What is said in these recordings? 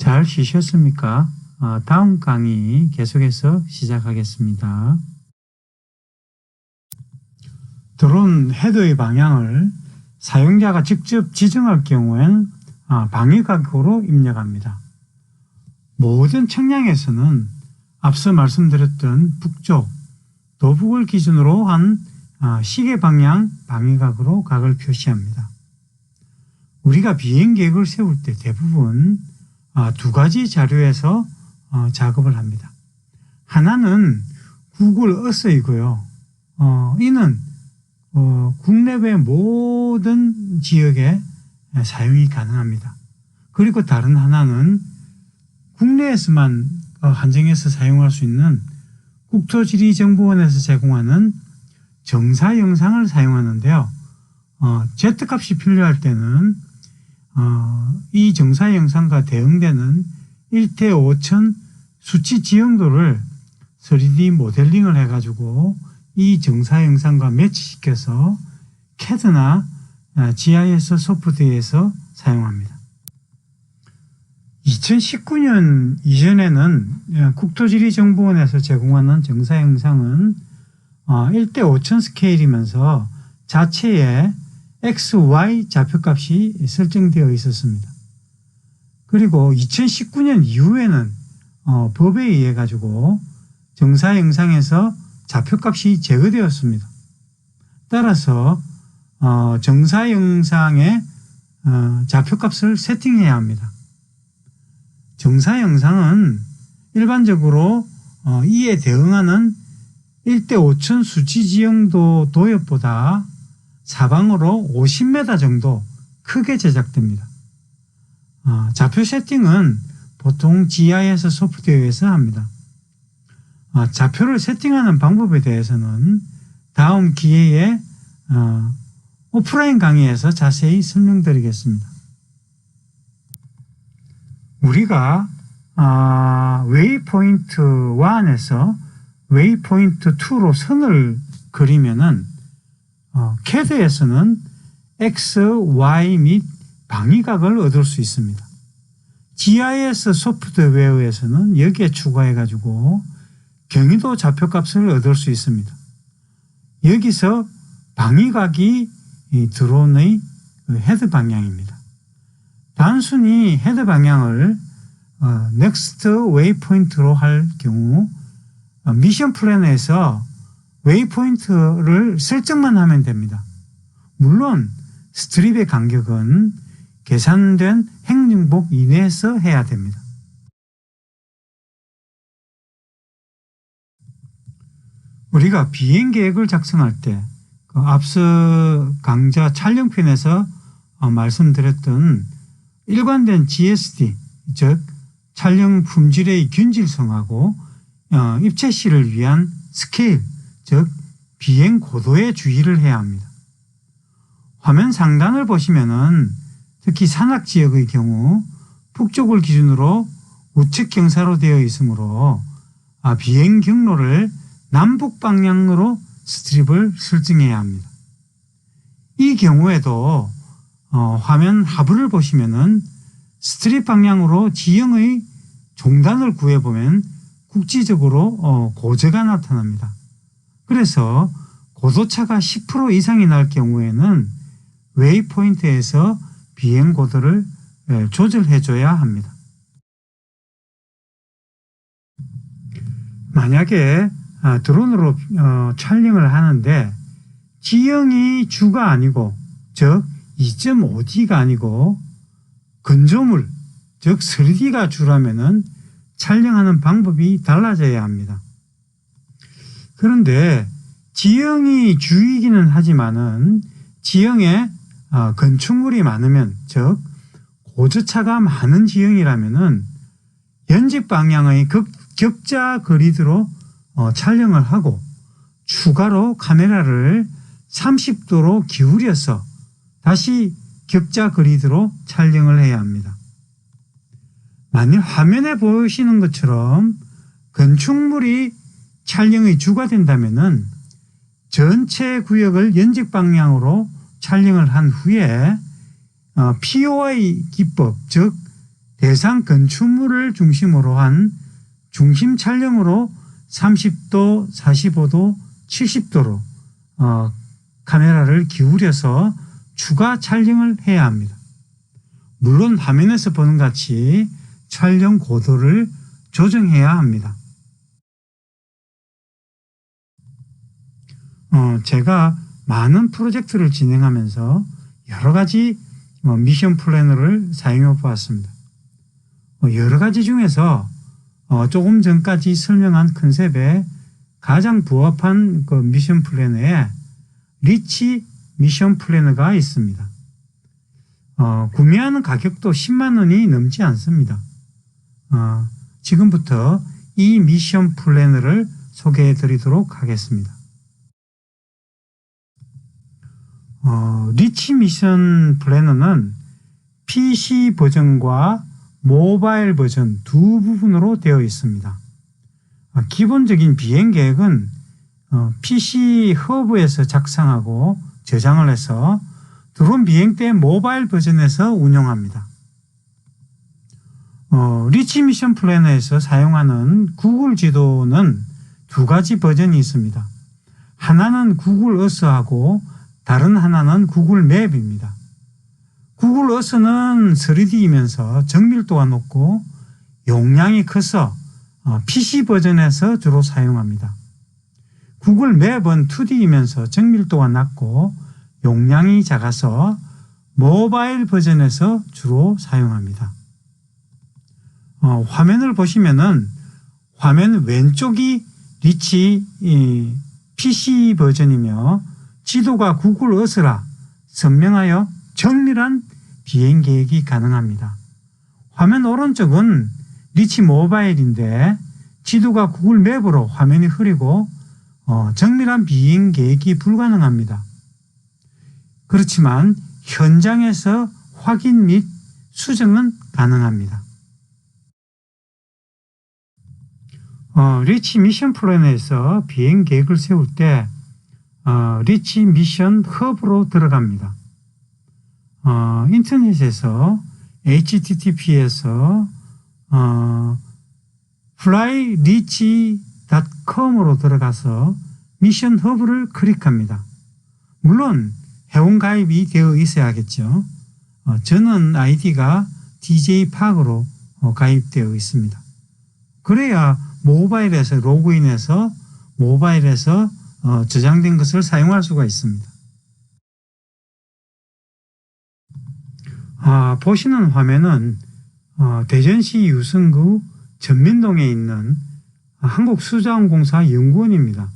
잘 쉬셨습니까? 다음 강의 계속해서 시작하겠습니다. 드론 헤드의 방향을 사용자가 직접 지정할 경우엔 방위각으로 입력합니다. 모든 측량에서는 앞서 말씀드렸던 북쪽, 도북을 기준으로 한 시계 방향 방위각으로 각을 표시합니다. 우리가 비행 계획을 세울 때 대부분 두 가지 자료에서 작업을 합니다. 하나는 구글 어스이고요. 이는 국내외 모든 지역에 사용이 가능합니다. 그리고 다른 하나는 국내에서만 한정해서 사용할 수 있는 국토지리정보원에서 제공하는 정사 영상을 사용하는데요. Z값이 필요할 때는 이 정사 영상과 대응되는 1대5000 수치 지형도를 3D 모델링을 해가지고 이 정사 영상과 매치시켜서 CAD나 GIS 소프트웨어에서 사용합니다. 2019년 이전에는 국토지리정보원에서 제공하는 정사 영상은 1대5000 스케일이면서 자체에 X, Y 좌표값이 설정되어 있었습니다. 그리고 2019년 이후에는 법에 의해 가지고 정사 영상에서 좌표값이 제거되었습니다. 따라서 정사 영상의 좌표값을 세팅해야 합니다. 정사 영상은 일반적으로 이에 대응하는 1대5000 수치 지형도 도엽보다 사방으로 50m 정도 크게 제작됩니다. 좌표 세팅은 보통 GIS 소프트웨어에서 합니다. 좌표를 세팅하는 방법에 대해서는 다음 기회에 오프라인 강의에서 자세히 설명드리겠습니다. 우리가 웨이포인트 1에서 웨이포인트 2로 선을 그리면은 CAD에서는 X, Y 및 방위각을 얻을 수 있습니다. GIS 소프트웨어에서는 여기에 추가해 가지고 경위도 좌표값을 얻을 수 있습니다. 여기서 방위각이 드론의 헤드 방향입니다. 단순히 헤드 방향을 넥스트 웨이포인트로 할 경우 미션 플래너에서 웨이포인트를 설정만 하면 됩니다. 물론 스트립의 간격은 계산된 행정복 이내에서 해야 됩니다. 우리가 비행 계획을 작성할 때 앞서 강좌 촬영편에서 말씀드렸던 일관된 GSD, 즉 촬영 품질의 균질성하고 입체시를 위한 스케일, 즉 비행 고도에 주의를 해야 합니다. 화면 상단을 보시면은 특히 산악 지역의 경우 북쪽을 기준으로 우측 경사로 되어 있으므로 비행 경로를 남북 방향으로 스트립을 설정해야 합니다. 이 경우에도 화면 하부를 보시면은 스트립 방향으로 지형의 종단을 구해보면 국지적으로 고저가 나타납니다. 그래서 고도차가 10% 이상이 날 경우에는 웨이포인트에서 비행 고도를 조절해줘야 합니다. 만약에 드론으로 촬영을 하는데 지형이 주가 아니고, 즉 2.5D가 아니고 건조물, 즉 3D가 주라면은 촬영하는 방법이 달라져야 합니다. 그런데 지형이 주이기는 하지만은 지형에 건축물이 많으면, 즉 고저차가 많은 지형이라면은 연직 방향의 격자 그리드로 촬영을 하고 추가로 카메라를 30도로 기울여서 다시 격자 그리드로 촬영을 해야 합니다. 만일 화면에 보시는 것처럼 건축물이 촬영의 주가 된다면은 전체 구역을 연직 방향으로 촬영을 한 후에 POI 기법, 즉 대상 건축물을 중심으로 한 중심 촬영으로 30도, 45도, 70도로 카메라를 기울여서 추가 촬영을 해야 합니다. 물론 화면에서 보는 같이 촬영 고도를 조정해야 합니다. 제가 많은 프로젝트를 진행하면서 여러 가지 미션 플래너를 사용해 보았습니다. 여러 가지 중에서 조금 전까지 설명한 컨셉에 가장 부합한 그 미션 플래너에 리치 미션 플래너가 있습니다. 구매하는 가격도 10만 원이 넘지 않습니다. 지금부터 이 미션 플래너를 소개해 드리도록 하겠습니다. 리치 미션 플래너는 PC 버전과 모바일 버전 두 부분으로 되어 있습니다. 기본적인 비행 계획은 PC 허브에서 작성하고 저장을 해서 드론 비행 때 모바일 버전에서 운영합니다. 리치 미션 플래너에서 사용하는 구글 지도는 두 가지 버전이 있습니다. 하나는 구글 어스하고 다른 하나는 구글 맵입니다. 구글 어스는 3D이면서 정밀도가 높고 용량이 커서 PC 버전에서 주로 사용합니다. 구글 맵은 2D이면서 정밀도가 낮고 용량이 작아서 모바일 버전에서 주로 사용합니다. 화면을 보시면은 화면 왼쪽이 리치 PC 버전이며 지도가 구글 어스라 선명하여 정밀한 비행 계획이 가능합니다. 화면 오른쪽은 리치 모바일인데 지도가 구글 맵으로 화면이 흐리고 정밀한 비행 계획이 불가능합니다. 그렇지만 현장에서 확인 및 수정은 가능합니다. 리치 미션 플래너에서 비행 계획을 세울 때 리치 미션 허브로 들어갑니다. 인터넷에서 http에서 flyreach.com으로 들어가서 미션 허브를 클릭합니다. 물론 회원 가입이 되어 있어야겠죠. 저는 아이디가 DJ팍으로 가입되어 있습니다. 그래야 모바일에서 로그인해서 모바일에서 저장된 것을 사용할 수가 있습니다. 보시는 화면은 대전시 유성구 전민동에 있는 한국수자원공사 연구원입니다.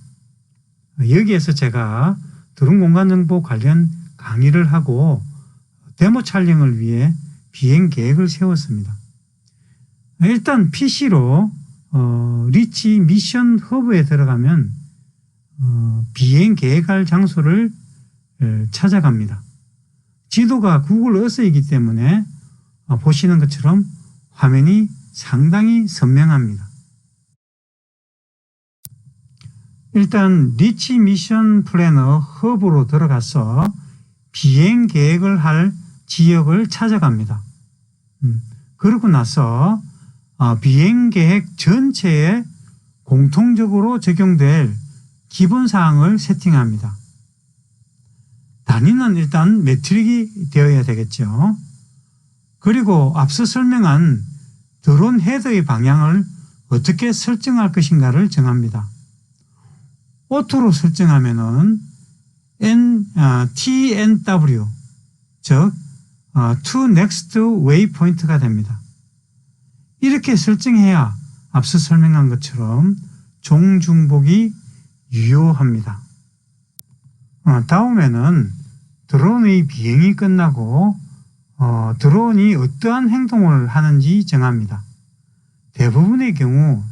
여기에서 제가 드론 공간정보 관련 강의를 하고 데모 촬영을 위해 비행 계획을 세웠습니다. 일단 PC로 리치 미션 허브에 들어가면 비행 계획할 장소를 찾아갑니다. 지도가 구글 어스이기 때문에 보시는 것처럼 화면이 상당히 선명합니다. 일단 리치 미션 플래너 허브로 들어가서 비행 계획을 할 지역을 찾아갑니다. 그러고 나서 비행 계획 전체에 공통적으로 적용될 기본사항을 세팅합니다. 단위는 일단 매트릭이 되어야 되겠죠. 그리고 앞서 설명한 드론 헤더의 방향을 어떻게 설정할 것인가를 정합니다. 오토로 설정하면은 TNW, 즉 To Next Waypoint가 됩니다. 이렇게 설정해야 앞서 설명한 것처럼 종중복이 유효합니다. 다음에는 드론의 비행이 끝나고 드론이 어떠한 행동을 하는지 정합니다. 대부분의 경우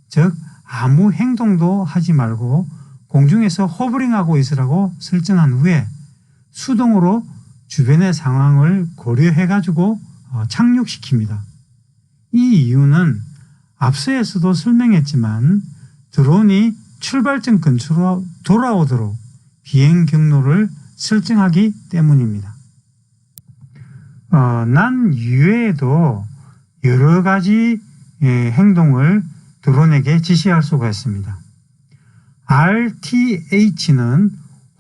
즉 아무 행동도 하지 말고 공중에서 호버링하고 있으라고 설정한 후에 수동으로 주변의 상황을 고려해 가지고 착륙시킵니다. 이 이유는 앞서에서도 설명했지만 드론이 출발점 근처로 돌아오도록 비행 경로를 설정하기 때문입니다. 난 이외에도 여러 가지 행동을 드론에게 지시할 수가 있습니다. RTH는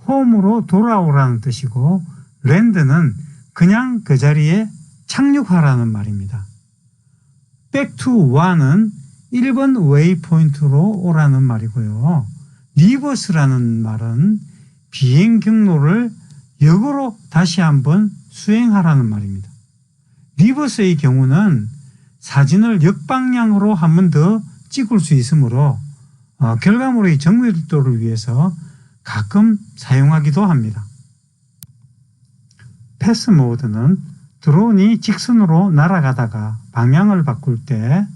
홈으로 돌아오라는 뜻이고 랜드는 그냥 그 자리에 착륙하라는 말입니다. back to 1은 1번 웨이포인트로 오라는 말이고요. 리버스라는 말은 비행 경로를 역으로 다시 한번 수행하라는 말입니다. 리버스의 경우는 사진을 역방향으로 한 번 더 찍을 수 있으므로 결과물의 정밀도를 위해서 가끔 사용하기도 합니다. 패스 모드는 드론이 직선으로 날아가다가 방향을 바꿀 때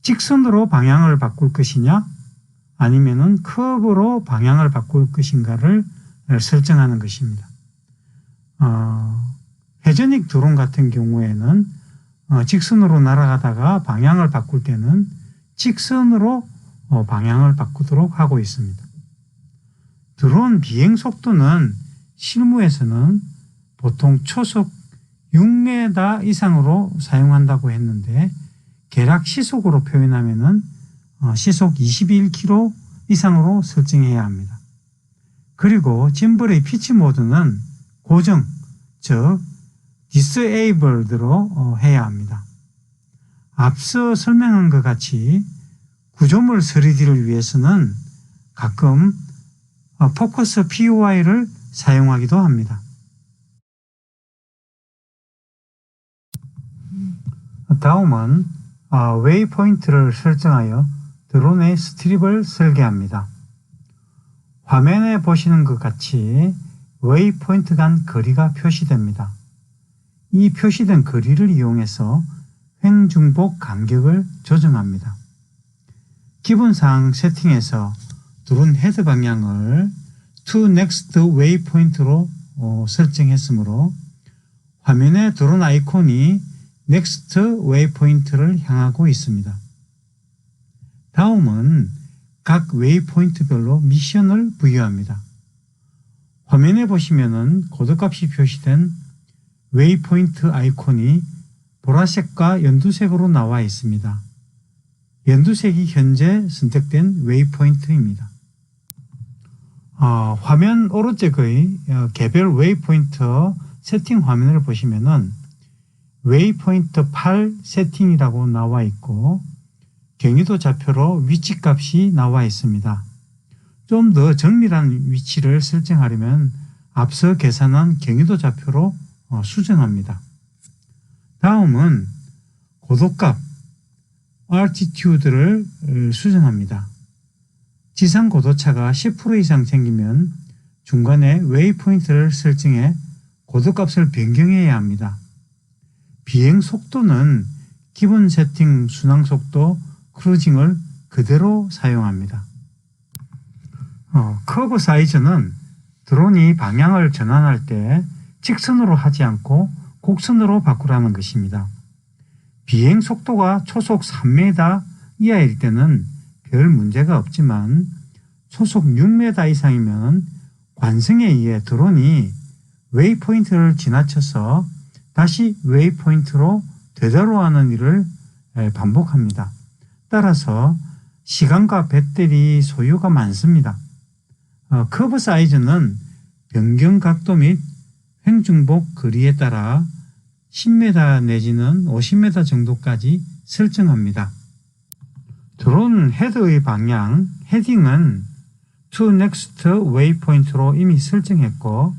직선으로 방향을 바꿀 것이냐 아니면은 커브로 방향을 바꿀 것인가를 설정하는 것입니다. 회전익 드론 같은 경우에는 직선으로 날아가다가 방향을 바꿀 때는 직선으로 방향을 바꾸도록 하고 있습니다. 드론 비행 속도는 실무에서는 보통 초속 6m 이상으로 사용한다고 했는데 계략 시속으로 표현하면은 시속 21km 이상으로 설정해야 합니다. 그리고 짐벌의 피치 모드는 고정, 즉 disabled로 해야 합니다. 앞서 설명한 것 같이 구조물 3D를 위해서는 가끔 포커스 POI를 사용하기도 합니다. 다음은 웨이포인트를 설정하여 드론의 스트립을 설계합니다. 화면에 보시는 것 같이 웨이포인트 간 거리가 표시됩니다. 이 표시된 거리를 이용해서 횡중복 간격을 조정합니다. 기본사항 세팅에서 드론 헤드 방향을 to next waypoint로 설정했으므로 화면에 드론 아이콘이 next waypoint를 향하고 있습니다. 다음은 각 웨이포인트별로 미션을 부여합니다. 화면에 보시면은 코드값이 표시된 웨이포인트 아이콘이 보라색과 연두색으로 나와 있습니다. 연두색이 현재 선택된 웨이포인트입니다. 화면 오른쪽의 개별 웨이포인트 세팅 화면을 보시면은 웨이포인트 8 세팅이라고 나와 있고 경위도 좌표로 위치값이 나와 있습니다. 좀 더 정밀한 위치를 설정하려면 앞서 계산한 경위도 좌표로 수정합니다. 다음은 고도값 altitude를 수정합니다. 지상 고도차가 10% 이상 생기면 중간에 웨이포인트를 설정해 고도값을 변경해야 합니다. 비행 속도는 기본 세팅 순항속도 크루징을 그대로 사용합니다. 커브 사이즈는 드론이 방향을 전환할 때 직선으로 하지 않고 곡선으로 바꾸라는 것입니다. 비행 속도가 초속 3m 이하일 때는 별 문제가 없지만 초속 6m 이상이면 관성에 의해 드론이 웨이포인트를 지나쳐서 다시 웨이포인트로 되돌아오는 일을 반복합니다. 따라서 시간과 배터리 소요가 많습니다. 커브 사이즈는 변경 각도 및 횡중복 거리에 따라 10m 내지는 50m 정도까지 설정합니다. 드론 헤드의 방향, 헤딩은 to next waypoint로 이미 설정했고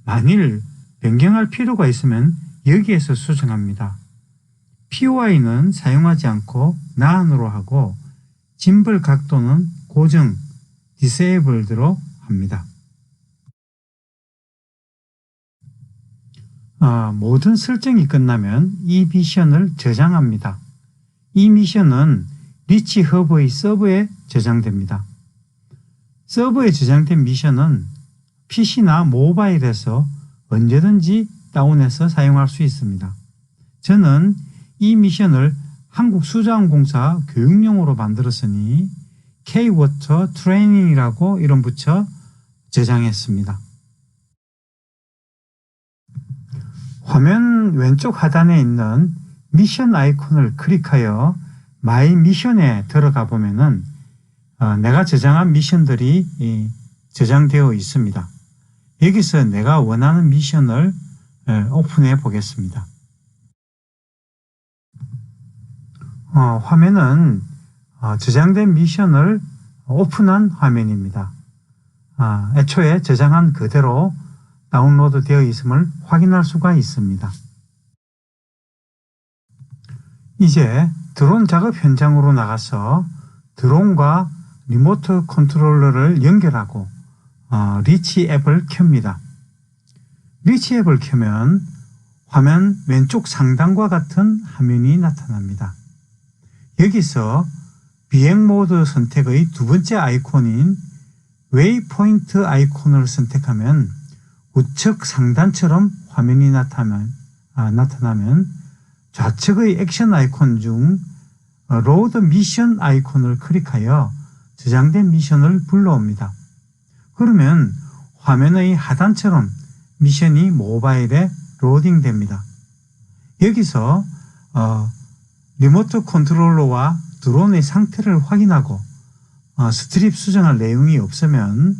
만일 변경할 필요가 있으면 여기에서 수정합니다. POI는 사용하지 않고 나안으로 하고 짐벌 각도는 고정, disabled로 합니다. 모든 설정이 끝나면 이 미션을 저장합니다. 이 미션은 리치 허브의 서버에 저장됩니다. 서버에 저장된 미션은 PC나 모바일에서 언제든지 다운해서 사용할 수 있습니다. 저는 이 미션을 한국수자원공사 교육용으로 만들었으니 K-워터 트레이닝이라고 이름 붙여 저장했습니다. 화면 왼쪽 하단에 있는 미션 아이콘을 클릭하여 마이 미션에 들어가 보면은 내가 저장한 미션들이 저장되어 있습니다. 여기서 내가 원하는 미션을 오픈해 보겠습니다. 화면은 저장된 미션을 오픈한 화면입니다. 애초에 저장한 그대로 다운로드 되어 있음을 확인할 수가 있습니다. 이제 드론 작업 현장으로 나가서 드론과 리모트 컨트롤러를 연결하고 리치 앱을 켭니다. 리치 앱을 켜면 화면 왼쪽 상단과 같은 화면이 나타납니다. 여기서 비행 모드 선택의 두 번째 아이콘인 웨이포인트 아이콘을 선택하면 우측 상단처럼 화면이 나타나면 좌측의 액션 아이콘 중 로드 미션 아이콘을 클릭하여 저장된 미션을 불러옵니다. 그러면 화면의 하단처럼 미션이 모바일에 로딩됩니다. 여기서 리모트 컨트롤러와 드론의 상태를 확인하고 스트립 수정할 내용이 없으면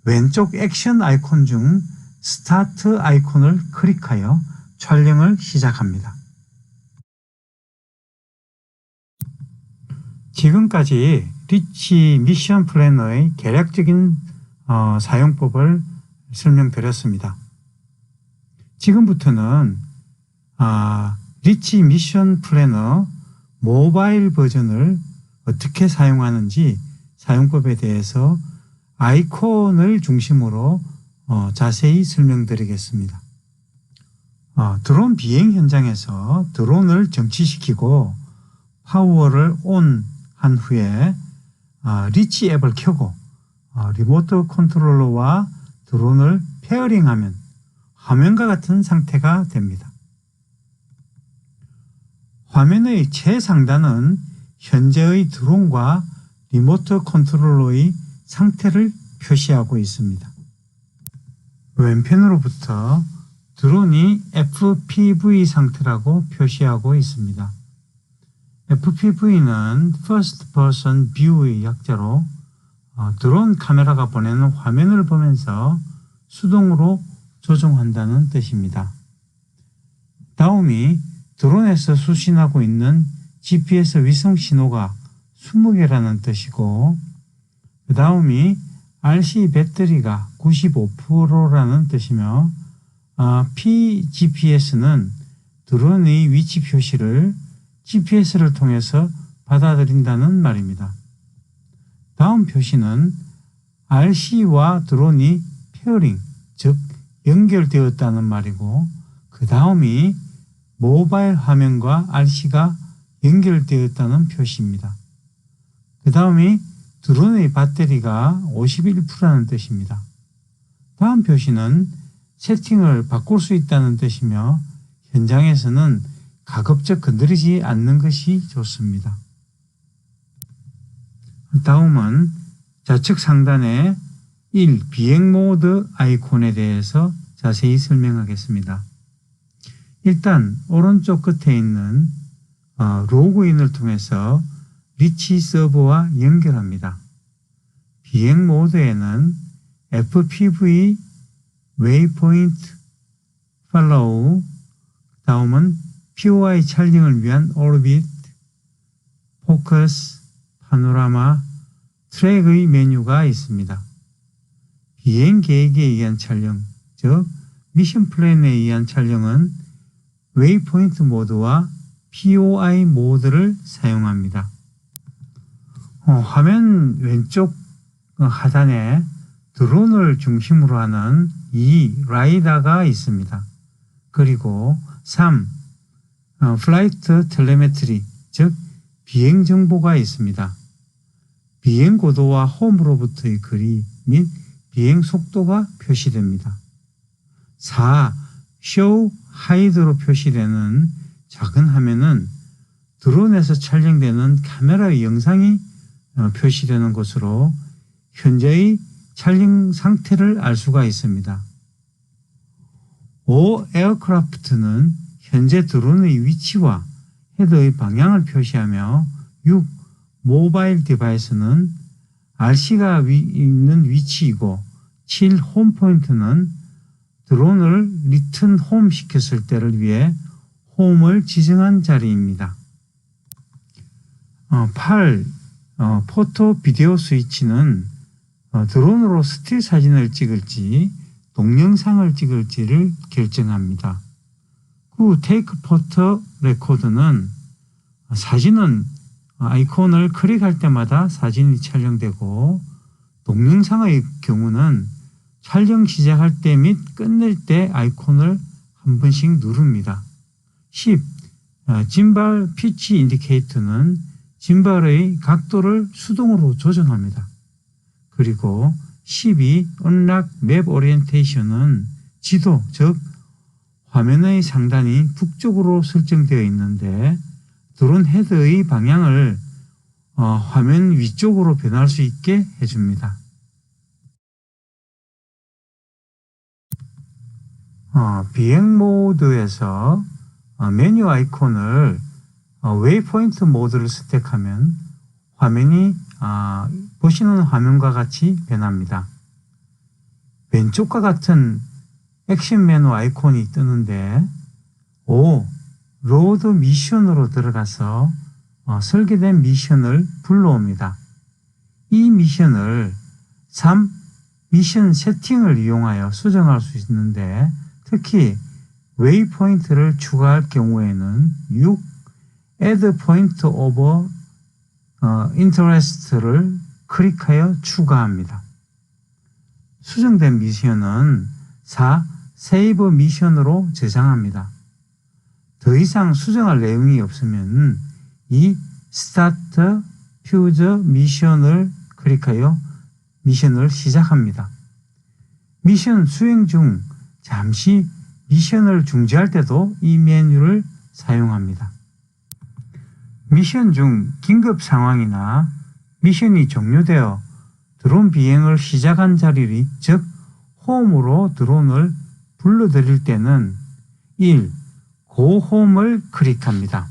왼쪽 액션 아이콘 중 스타트 아이콘을 클릭하여 촬영을 시작합니다. 지금까지 리치 미션 플래너의 개략적인 사용법을 설명드렸습니다. 지금부터는 리치 미션 플래너 모바일 버전을 어떻게 사용하는지 사용법에 대해서 아이콘을 중심으로 자세히 설명드리겠습니다. 드론 비행 현장에서 드론을 정지시키고 파워를 온 한 후에 리치 앱을 켜고 리모트 컨트롤러와 드론을 페어링하면 화면과 같은 상태가 됩니다. 화면의 최상단은 현재의 드론과 리모트 컨트롤러의 상태를 표시하고 있습니다. 왼편으로부터 드론이 FPV 상태라고 표시하고 있습니다. FPV는 First Person View의 약자로 드론 카메라가 보내는 화면을 보면서 수동으로 조종한다는 뜻입니다. 다음이 드론에서 수신하고 있는 GPS 위성 신호가 20개라는 뜻이고, 그 다음이 RC 배터리가 95%라는 뜻이며, PGPS는 드론의 위치 표시를 GPS를 통해서 받아들인다는 말입니다. 다음 표시는 RC와 드론이 페어링, 즉 연결되었다는 말이고, 그 다음이 모바일 화면과 RC가 연결되었다는 표시입니다. 그 다음이 드론의 배터리가 51%라는 뜻입니다. 다음 표시는 세팅을 바꿀 수 있다는 뜻이며 현장에서는 가급적 건드리지 않는 것이 좋습니다. 다음은 좌측 상단의 1. 비행 모드 아이콘에 대해서 자세히 설명하겠습니다. 일단 오른쪽 끝에 있는 로그인을 통해서 리치 서버와 연결합니다. 비행 모드에는 FPV, 웨이포인트, 팔로우, 다음은 POI 촬영을 위한 오르빗, 포커스, 파노라마, 트랙의 메뉴가 있습니다. 비행 계획에 의한 촬영, 즉 미션 플랜에 의한 촬영은 웨이포인트 모드와 POI 모드를 사용합니다. 화면 왼쪽 하단에 드론을 중심으로 하는 2. 라이다가 있습니다. 그리고 3. 플라이트 텔레메트리, 즉 비행 정보가 있습니다. 비행 고도와 홈으로부터의 거리 및 비행 속도가 표시됩니다. 4. 쇼 하이드로 표시되는 작은 화면은 드론에서 촬영되는 카메라의 영상이 표시되는 것으로 현재의 촬영 상태를 알 수가 있습니다. O 에어크래프트는 현재 드론의 위치와 헤더의 방향을 표시하며 6. 모바일 디바이스는 RC가 있는 위치이고 7. 홈 포인트는 드론을 리턴 홈 시켰을 때를 위해 홈을 지정한 자리입니다. 8. 포토 비디오 스위치는 드론으로 스틸 사진을 찍을지 동영상을 찍을지를 결정합니다. 9. 테이크 포토 레코드는 사진은 아이콘을 클릭할 때마다 사진이 촬영되고 동영상의 경우는 촬영 시작할 때 및 끝낼 때 아이콘을 한 번씩 누릅니다. 10. 짐발 피치 인디케이터는 짐발의 각도를 수동으로 조정합니다. 그리고 12. 언락 맵 오리엔테이션은 지도, 즉 화면의 상단이 북쪽으로 설정되어 있는데 드론 헤드의 방향을 화면 위쪽으로 변할 수 있게 해줍니다. 비행 모드에서 메뉴 아이콘을 웨이포인트 모드를 선택하면 화면이 보시는 화면과 같이 변합니다. 왼쪽과 같은 액션 메뉴 아이콘이 뜨는데 5. 로드 미션으로 들어가서 설계된 미션을 불러옵니다. 이 미션을 3. 미션 세팅을 이용하여 수정할 수 있는데 특히 웨이포인트를 추가할 경우에는 6. Add Point of Interest를 클릭하여 추가합니다. 수정된 미션은 4. 세이브 미션으로 저장합니다. 더 이상 수정할 내용이 없으면 이 스타트 퓨저 미션을 클릭하여 미션을 시작합니다. 미션 수행 중 잠시 미션을 중지할 때도 이 메뉴를 사용합니다. 미션 중 긴급 상황이나 미션이 종료되어 드론 비행을 시작한 자리, 즉 홈으로 드론을 불러들일 때는 1. 고 홈을 클릭합니다.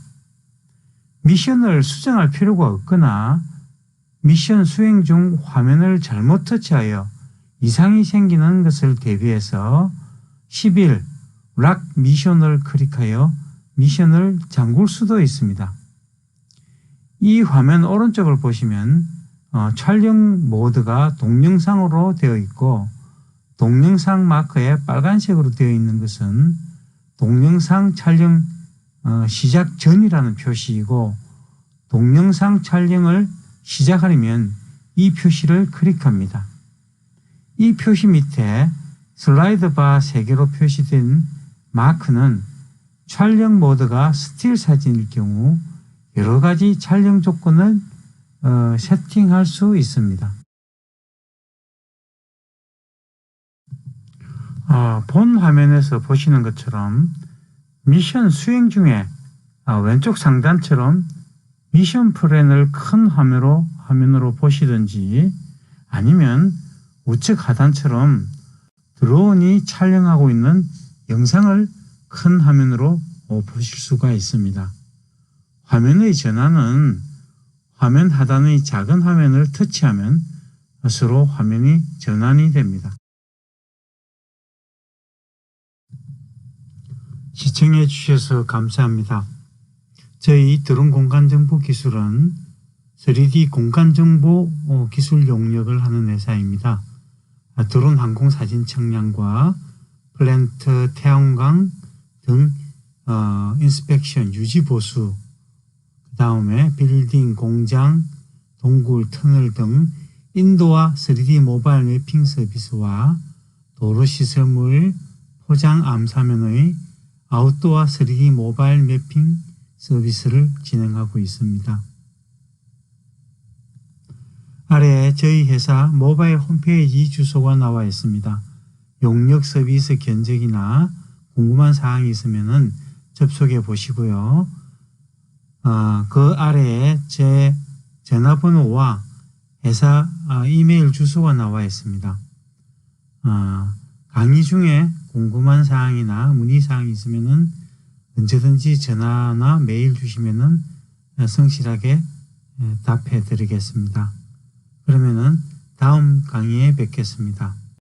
미션을 수정할 필요가 없거나 미션 수행 중 화면을 잘못 터치하여 이상이 생기는 것을 대비해서 11. 락 미션을 클릭하여 미션을 잠글 수도 있습니다. 이 화면 오른쪽을 보시면 촬영 모드가 동영상으로 되어 있고 동영상 마크에 빨간색으로 되어 있는 것은 동영상 촬영 시작 전이라는 표시이고 동영상 촬영을 시작하려면 이 표시를 클릭합니다. 이 표시 밑에 슬라이드 바 3개로 표시된 마크는 촬영 모드가 스틸 사진일 경우 여러 가지 촬영 조건을 세팅할 수 있습니다. 본 화면에서 보시는 것처럼 미션 수행 중에 왼쪽 상단처럼 미션 플랜을 큰 화면으로 보시든지 아니면 우측 하단처럼 드론이 촬영하고 있는 영상을 큰 화면으로 보실 수가 있습니다. 화면의 전환은 화면 하단의 작은 화면을 터치하면 스스로 화면이 전환이 됩니다. 시청해 주셔서 감사합니다. 저희 드론 공간정보 기술은 3D 공간정보 기술 용역을 하는 회사입니다. 드론 항공 사진 측량과 플랜트, 태양광 등 인스펙션, 유지 보수, 그 다음에 빌딩, 공장, 동굴, 터널 등 인도와 3D 모바일 매핑 서비스와 도로 시설물, 포장 암사면의 아웃도어 3D 모바일 매핑 서비스를 진행하고 있습니다. 아래에 저희 회사 모바일 홈페이지 주소가 나와 있습니다. 용역 서비스 견적이나 궁금한 사항이 있으면 접속해 보시고요. 그 아래에 제 전화번호와 회사 이메일 주소가 나와 있습니다. 강의 중에 궁금한 사항이나 문의 사항이 있으면은 언제든지 전화나 메일 주시면은 성실하게 답해 드리겠습니다. 그러면은 다음 강의에 뵙겠습니다.